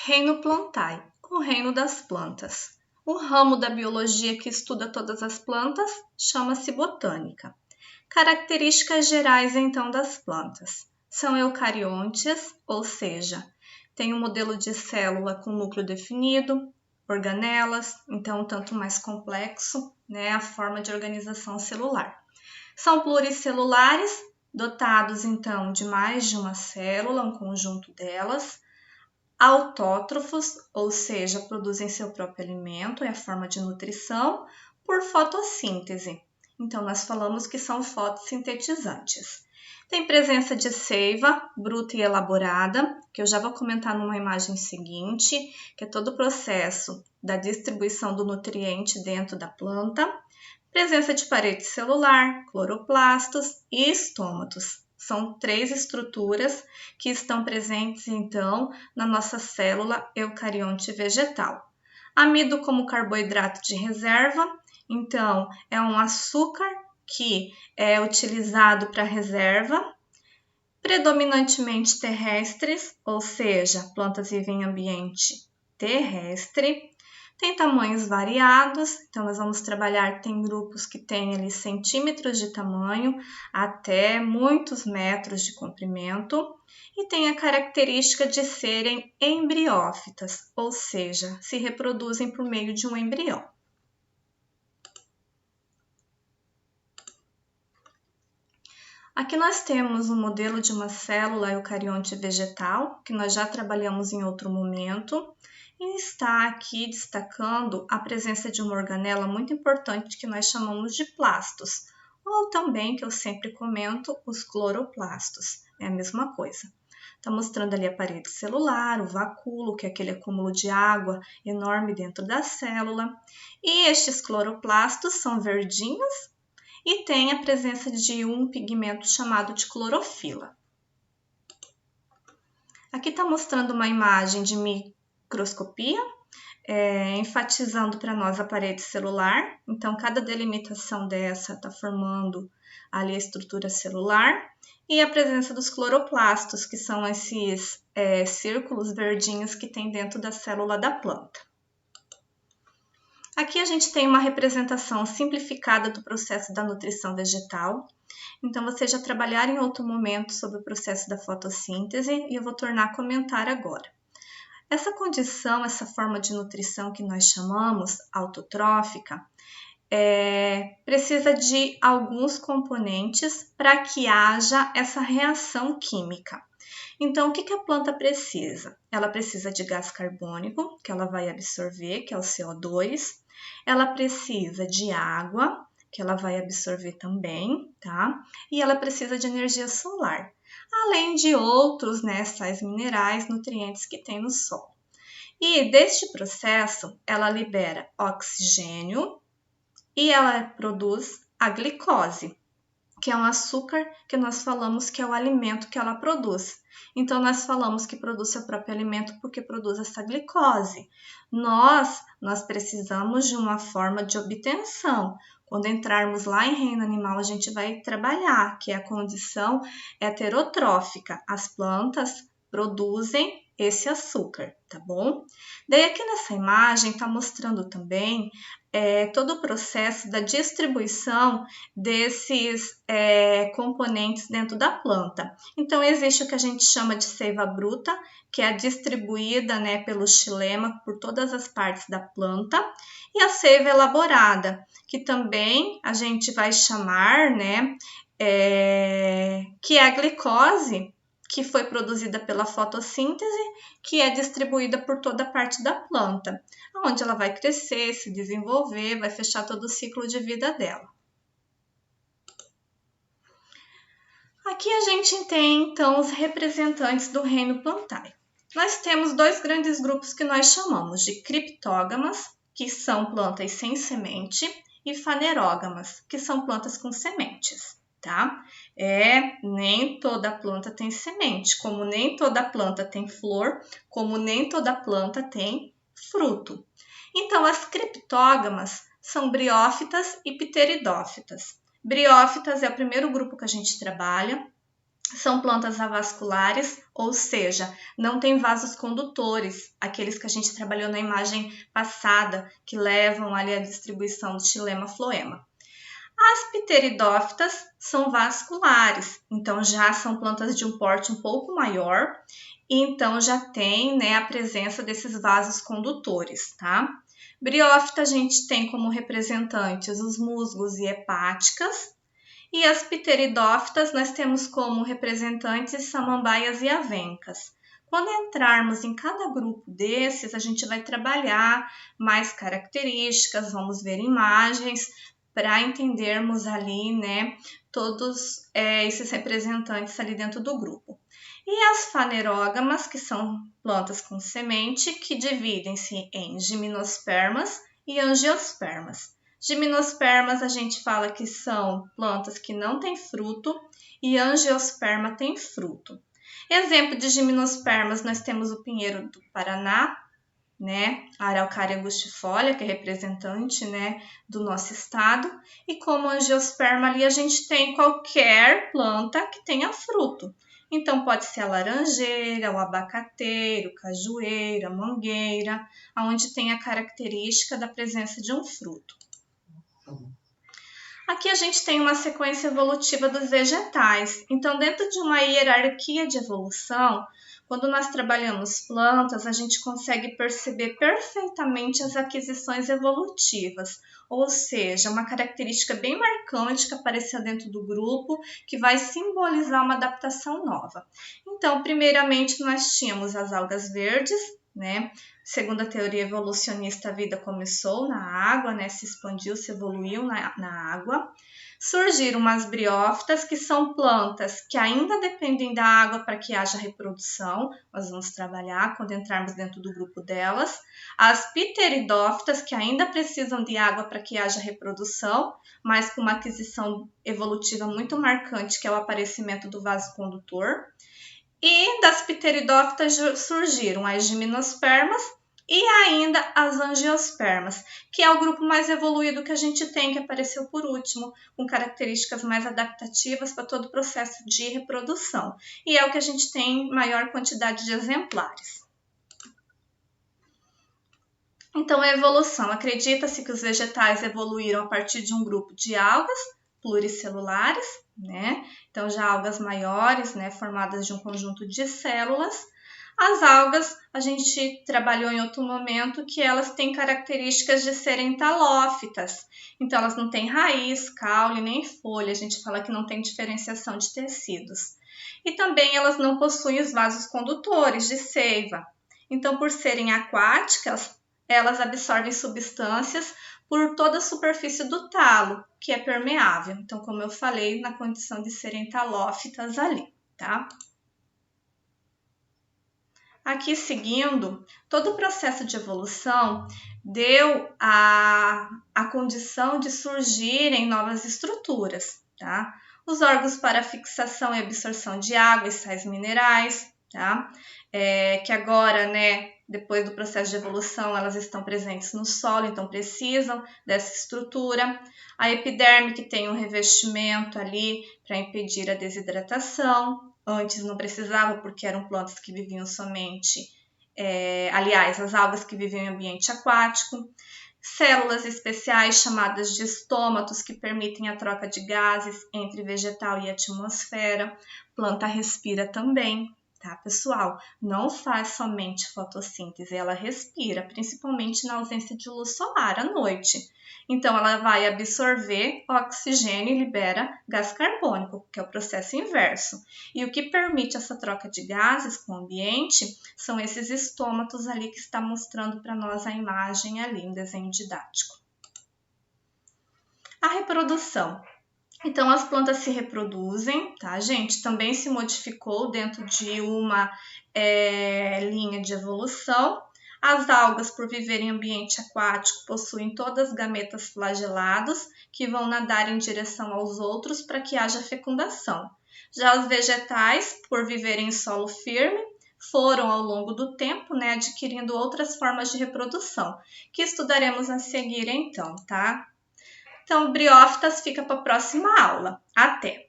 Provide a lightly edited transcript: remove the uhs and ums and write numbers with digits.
Reino Plantae, o reino das plantas. O ramo da biologia que estuda todas as plantas chama-se botânica. Características gerais, então, das plantas. São eucariontes, ou seja, tem um modelo de célula com núcleo definido, organelas, então tanto mais complexo, a forma de organização celular. São pluricelulares, dotados, então, de mais de uma célula, um conjunto delas. Autótrofos, ou seja, produzem seu próprio alimento, é a forma de nutrição, por fotossíntese. Então, nós falamos que são fotossintetizantes. Tem presença de seiva bruta e elaborada, que eu já vou comentar numa imagem seguinte, que é todo o processo da distribuição do nutriente dentro da planta. Presença de parede celular, cloroplastos e estômatos. São 3 estruturas que estão presentes, então, na nossa célula eucarionte vegetal. Amido como carboidrato de reserva, então, é um açúcar que é utilizado para reserva, predominantemente terrestres, ou seja, plantas vivem em ambiente terrestre. Tem tamanhos variados, então nós vamos trabalhar, tem grupos que têm ali centímetros de tamanho até muitos metros de comprimento e tem a característica de serem embriófitas, ou seja, se reproduzem por meio de um embrião. Aqui nós temos um modelo de uma célula eucarionte vegetal, que nós já trabalhamos em outro momento, e está aqui destacando a presença de uma organela muito importante que nós chamamos de plastos, ou também, que eu sempre comento, os cloroplastos, é a mesma coisa. Está mostrando ali a parede celular, o vacúolo, que é aquele acúmulo de água enorme dentro da célula, e estes cloroplastos são verdinhos e tem a presença de um pigmento chamado de clorofila. Aqui está mostrando uma imagem de microscopia, enfatizando para nós a parede celular. Então, cada delimitação dessa está formando ali a estrutura celular. E a presença dos cloroplastos, que são esses círculos verdinhos que tem dentro da célula da planta. Aqui a gente tem uma representação simplificada do processo da nutrição vegetal. Então, vocês já trabalharam em outro momento sobre o processo da fotossíntese e eu vou tornar a comentar agora. Essa condição, essa forma de nutrição que nós chamamos autotrófica, precisa de alguns componentes para que haja essa reação química. Então, o que a planta precisa? Ela precisa de gás carbônico, que ela vai absorver, que é o CO2. Ela precisa de água, que ela vai absorver também, tá? E ela precisa de energia solar, além de outros, sais minerais, nutrientes que tem no solo. E deste processo, ela libera oxigênio e ela produz a glicose, que é um açúcar que nós falamos que é o alimento que ela produz. Então, nós falamos que produz seu próprio alimento porque produz essa glicose. Nós precisamos de uma forma de obtenção. Quando entrarmos lá em reino animal, a gente vai trabalhar, que é a condição heterotrófica. As plantas produzem esse açúcar, tá bom? Daí aqui nessa imagem está mostrando também todo o processo da distribuição desses componentes dentro da planta. Então, existe o que a gente chama de seiva bruta, que é distribuída pelo xilema por todas as partes da planta, e a seiva elaborada, que também a gente vai chamar, que é a glicose, que foi produzida pela fotossíntese, que é distribuída por toda a parte da planta, onde ela vai crescer, se desenvolver, vai fechar todo o ciclo de vida dela. Aqui a gente tem, então, os representantes do reino Plantae. Nós temos 2 grandes grupos que nós chamamos de criptógamas, que são plantas sem semente, e fanerógamas, que são plantas com sementes. Tá? Nem toda planta tem semente, como nem toda planta tem flor, como nem toda planta tem fruto. Então, as criptógamas são briófitas e pteridófitas. Briófitas é o primeiro grupo que a gente trabalha, são plantas avasculares, ou seja, não tem vasos condutores, aqueles que a gente trabalhou na imagem passada, que levam ali a distribuição do xilema-floema. As pteridófitas são vasculares, então já são plantas de um porte um pouco maior, e então já tem, né, a presença desses vasos condutores, tá? Briófita a gente tem como representantes os musgos e hepáticas, e as pteridófitas nós temos como representantes samambaias e avencas. Quando entrarmos em cada grupo desses, a gente vai trabalhar mais características, vamos ver imagens, para entendermos ali, né, todos esses representantes ali dentro do grupo. E as fanerógamas, que são plantas com semente, que dividem-se em gimnospermas e angiospermas. Gimnospermas a gente fala que são plantas que não têm fruto e angiosperma tem fruto. Exemplo de gimnospermas, nós temos o pinheiro do Paraná, né, a Araucária angustifolia, que é representante, né, do nosso estado, e como angiosperma ali a gente tem qualquer planta que tenha fruto. Então pode ser a laranjeira, o abacateiro, cajueira, mangueira, onde tem a característica da presença de um fruto. Aqui a gente tem uma sequência evolutiva dos vegetais. Então, dentro de uma hierarquia de evolução, quando nós trabalhamos plantas, a gente consegue perceber perfeitamente as aquisições evolutivas, ou seja, uma característica bem marcante que apareceu dentro do grupo, que vai simbolizar uma adaptação nova. Então, primeiramente, nós tínhamos as algas verdes, né? Segundo a teoria evolucionista, a vida começou na água, né? Se expandiu, se evoluiu na água. Surgiram umas briófitas, que são plantas que ainda dependem da água para que haja reprodução. Nós vamos trabalhar quando entrarmos dentro do grupo delas. As pteridófitas, que ainda precisam de água para que haja reprodução, mas com uma aquisição evolutiva muito marcante, que é o aparecimento do vaso condutor. E das pteridófitas surgiram as gimnospermas e ainda as angiospermas, que é o grupo mais evoluído que a gente tem, que apareceu por último, com características mais adaptativas para todo o processo de reprodução. E é o que a gente tem maior quantidade de exemplares. Então, a evolução. Acredita-se que os vegetais evoluíram a partir de um grupo de algas pluricelulares, né? Então, já algas maiores, né, formadas de um conjunto de células. As algas, a gente trabalhou em outro momento que elas têm características de serem talófitas. Então, elas não têm raiz, caule, nem folha. A gente fala que não tem diferenciação de tecidos. E também elas não possuem os vasos condutores de seiva. Então, por serem aquáticas, elas absorvem substâncias por toda a superfície do talo, que é permeável. Então, como eu falei, na condição de serem talófitas ali, tá? Aqui, seguindo, todo o processo de evolução deu a condição de surgirem novas estruturas, tá? Os órgãos para fixação e absorção de água e sais minerais, tá? Que agora, né, depois do processo de evolução, elas estão presentes no solo, então precisam dessa estrutura. A epiderme, que tem um revestimento ali para impedir a desidratação. Antes não precisava, porque eram plantas que viviam somente, aliás, as algas que viviam em ambiente aquático. Células especiais chamadas de estômatos, que permitem a troca de gases entre vegetal e atmosfera. Planta respira também, tá, pessoal? Não faz somente fotossíntese, ela respira, principalmente na ausência de luz solar à noite. Então, ela vai absorver oxigênio e libera gás carbônico, que é o processo inverso. E o que permite essa troca de gases com o ambiente são esses estômatos ali que está mostrando para nós a imagem ali, um desenho didático. A reprodução. Então, as plantas se reproduzem, tá, gente? Também se modificou dentro de uma linha de evolução. As algas, por viverem em ambiente aquático, possuem todas as gametas flagelados, que vão nadar em direção aos outros para que haja fecundação. Já os vegetais, por viverem em solo firme, foram ao longo do tempo, né, adquirindo outras formas de reprodução, que estudaremos a seguir então, tá? Então, briófitas fica para a próxima aula. Até!